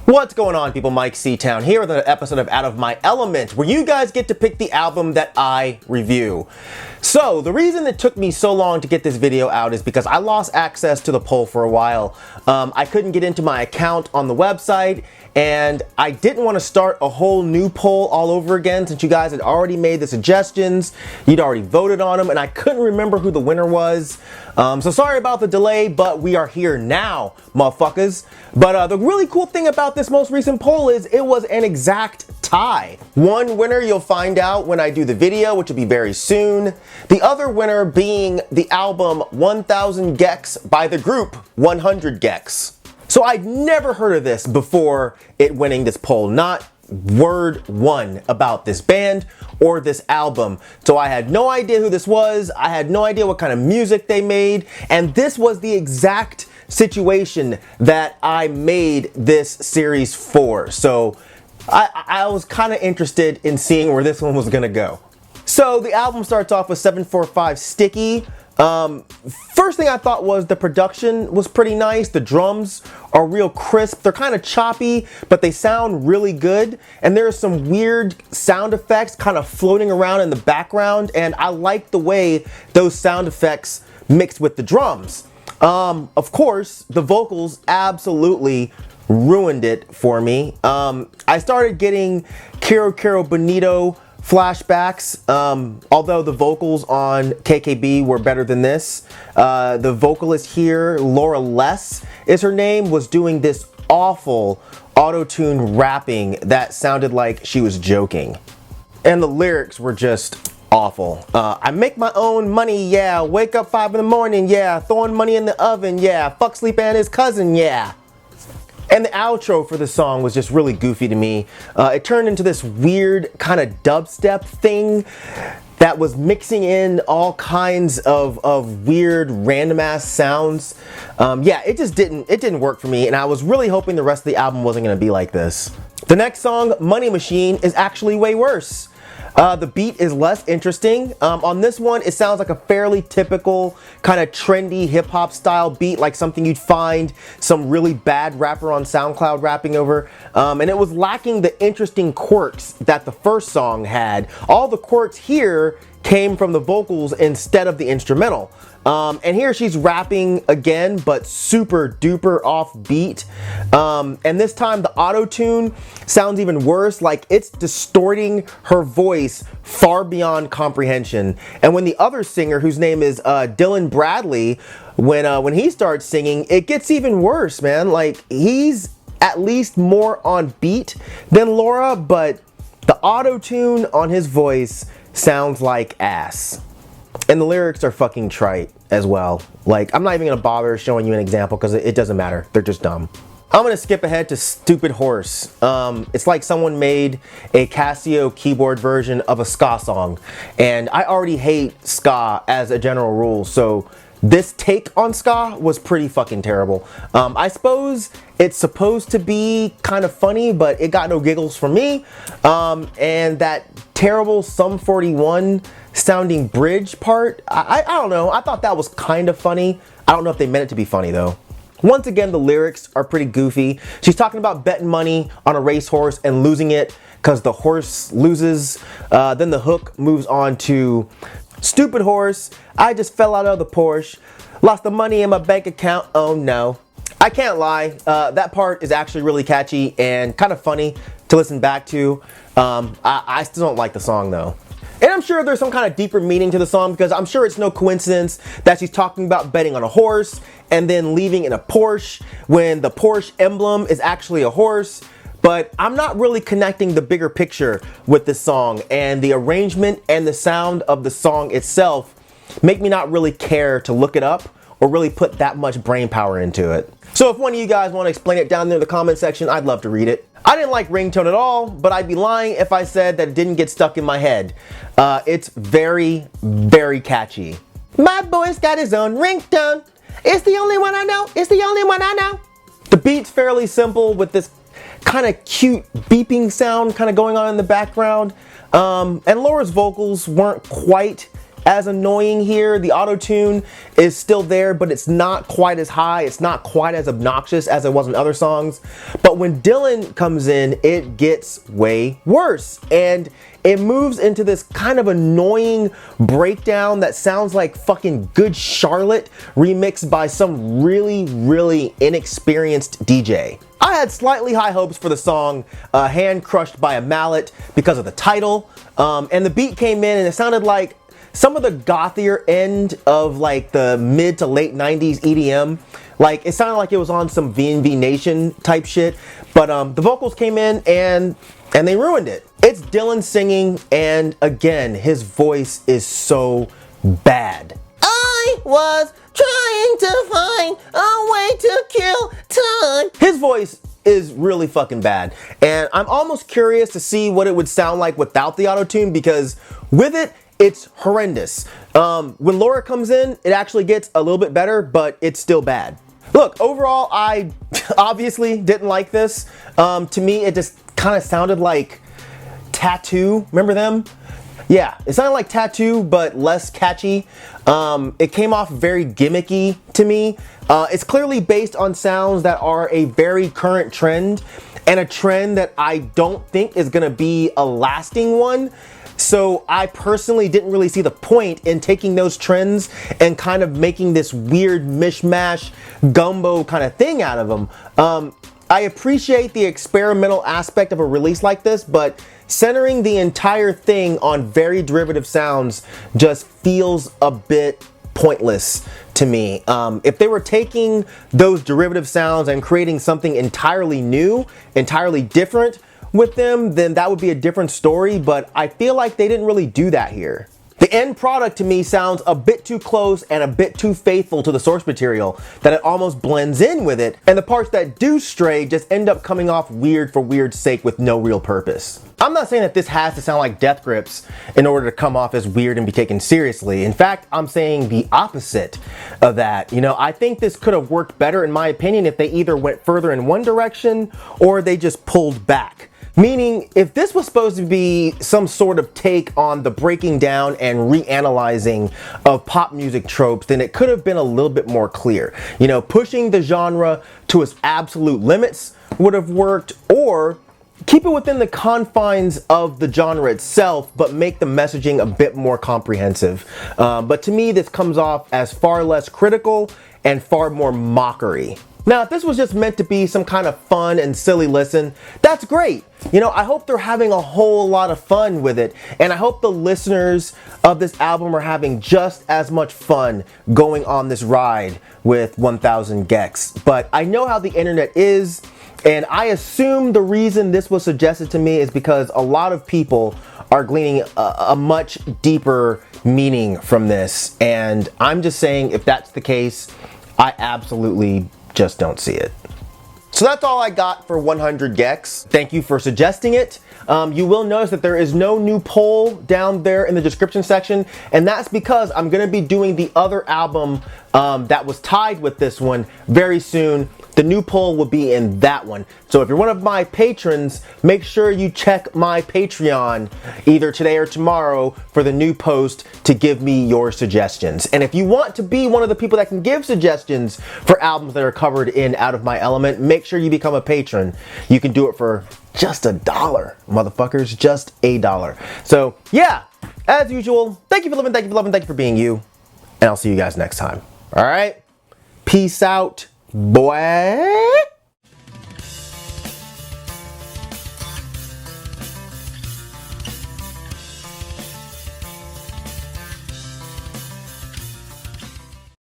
What's going on, people? Myke C-Town here with an episode of Out of My Element, where you guys get to pick the album that I review. So, the reason it took me so long to get this video out is because I lost access to the poll for a while. I couldn't get into my account on the website, and I didn't want to start a whole new poll all over again since you guys had already made the suggestions, you'd already voted on them, and I couldn't remember who the winner was. So sorry about the delay, but we are here now, motherfuckers. But the really cool thing about this most recent poll is it was an exact tie. One winner you'll find out when I do the video, which will be very soon. The other winner being the album 1000 Gecs by the group 100 Gecs. So I'd never heard of this before it winning this poll, not word one about this band or this album. So I had no idea who this was, I had no idea what kind of music they made, and this was the exact situation that I made this series for. So I was kind of interested in seeing where this one was gonna go. So the album starts off with 745 Sticky. First thing I thought was the production was pretty nice. The drums are real crisp. They're kind of choppy, but they sound really good. And there's some weird sound effects kind of floating around in the background. And I like the way those sound effects mixed with the drums. Of course, the vocals absolutely ruined it for me. I started getting Quiero Bonito flashbacks, although the vocals on KKB were better than this. The vocalist here, Laura Less is her name, was doing this awful auto-tune rapping that sounded like she was joking. And the lyrics were just awful. I make my own money, yeah. Wake up 5 in the morning, yeah. Throwing money in the oven, yeah. Fuck Sleep and his cousin, yeah. And the outro for the song was just really goofy to me. It turned into this weird kind of dubstep thing that was mixing in all kinds of weird random ass sounds. Yeah, it didn't work for me, and I was really hoping the rest of the album wasn't gonna be like this. The next song, Money Machine, is actually way worse. The beat is less interesting. On this one, it sounds like a fairly typical kind of trendy hip hop style beat, like something you'd find some really bad rapper on SoundCloud rapping over. And it was lacking the interesting quirks that the first song had. All the quirks here came from the vocals instead of the instrumental. And here she's rapping again, but super duper off beat. And this time the auto-tune sounds even worse, like it's distorting her voice far beyond comprehension. And when the other singer, whose name is Dylan Bradley, when he starts singing, it gets even worse, man. Like, he's at least more on beat than Laura, but the auto-tune on his voice sounds like ass. And the lyrics are fucking trite as well. Like, I'm not even gonna bother showing you an example because it doesn't matter. They're just dumb. I'm gonna skip ahead to Stupid Horse. It's like someone made a Casio keyboard version of a ska song. And I already hate ska as a general rule, so this take on ska was pretty fucking terrible. I suppose it's supposed to be kind of funny, but it got no giggles from me. And that terrible Sum 41 sounding bridge part, I don't know, I thought that was kind of funny. I don't know if they meant it to be funny though. Once again, the lyrics are pretty goofy. She's talking about betting money on a racehorse and losing it because the horse loses. Then the hook moves on to stupid horse, I just fell out of the Porsche, lost the money in my bank account, oh no. I can't lie, that part is actually really catchy and kind of funny to listen back to. I still don't like the song though. And I'm sure there's some kind of deeper meaning to the song, because I'm sure it's no coincidence that she's talking about betting on a horse and then leaving in a Porsche when the Porsche emblem is actually a horse. But I'm not really connecting the bigger picture with this song, and the arrangement and the sound of the song itself make me not really care to look it up or really put that much brain power into it. So if one of you guys want to explain it down there in the comment section, I'd love to read it. I didn't like Ringtone at all, but I'd be lying if I said that it didn't get stuck in my head. It's very, very catchy. My boy's got his own ringtone. It's the only one I know. It's the only one I know. The beat's fairly simple with this kind of cute beeping sound kind of going on in the background. And Laura's vocals weren't quite as annoying here. The auto-tune is still there, but it's not quite as high. It's not quite as obnoxious as it was in other songs. But when Dylan comes in, it gets way worse. And it moves into this kind of annoying breakdown that sounds like fucking Good Charlotte remixed by some really, really inexperienced DJ. I had slightly high hopes for the song Hand Crushed by a Mallet because of the title. And the beat came in and it sounded like some of the gothier end of like the mid to late 90s EDM. Like it sounded like it was on some V&V Nation type shit. But the vocals came in and they ruined it. It's Dylan singing, and again, his voice is so bad. I was trying to find a way to kill time. His voice is really fucking bad. And I'm almost curious to see what it would sound like without the auto-tune, because with it, it's horrendous. When Laura comes in, it actually gets a little bit better, but it's still bad. Look, overall, I obviously didn't like this. To me, it just kind of sounded like Tattoo. Remember them? Yeah, it sounded like Tattoo, but less catchy. It came off very gimmicky to me. It's clearly based on sounds that are a very current trend, and a trend that I don't think is gonna be a lasting one. So I personally didn't really see the point in taking those trends and kind of making this weird mishmash gumbo kind of thing out of them. I appreciate the experimental aspect of a release like this, but centering the entire thing on very derivative sounds just feels a bit pointless to me. If they were taking those derivative sounds and creating something entirely new, entirely different with them, then that would be a different story, but I feel like they didn't really do that here. The end product to me sounds a bit too close and a bit too faithful to the source material that it almost blends in with it, and the parts that do stray just end up coming off weird for weird's sake with no real purpose. I'm not saying that this has to sound like Death Grips in order to come off as weird and be taken seriously. In fact, I'm saying the opposite of that. You know, I think this could have worked better, in my opinion, if they either went further in one direction or they just pulled back. Meaning, if this was supposed to be some sort of take on the breaking down and reanalyzing of pop music tropes, then it could have been a little bit more clear. You know, pushing the genre to its absolute limits would have worked, or keep it within the confines of the genre itself, but make the messaging a bit more comprehensive. But to me, this comes off as far less critical and far more mockery. Now, if this was just meant to be some kind of fun and silly listen, that's great. You know, I hope they're having a whole lot of fun with it, and I hope the listeners of this album are having just as much fun going on this ride with 1000 Gecs. But I know how the internet is, and I assume the reason this was suggested to me is because a lot of people are gleaning a much deeper meaning from this, and I'm just saying, if that's the case, I absolutely just don't see it. So that's all I got for 100 Gecs. Thank you for suggesting it. You will notice that there is no new poll down there in the description section, and that's because I'm gonna be doing the other album that was tied with this one very soon. The new poll will be in that one. So if you're one of my patrons, make sure you check my Patreon either today or tomorrow for the new post to give me your suggestions. And if you want to be one of the people that can give suggestions for albums that are covered in Out of My Element, make sure you become a patron. You can do it for just $1, motherfuckers, just $1. So yeah, as usual, thank you for living, thank you for loving, thank you for being you, and I'll see you guys next time. All right, peace out, boy.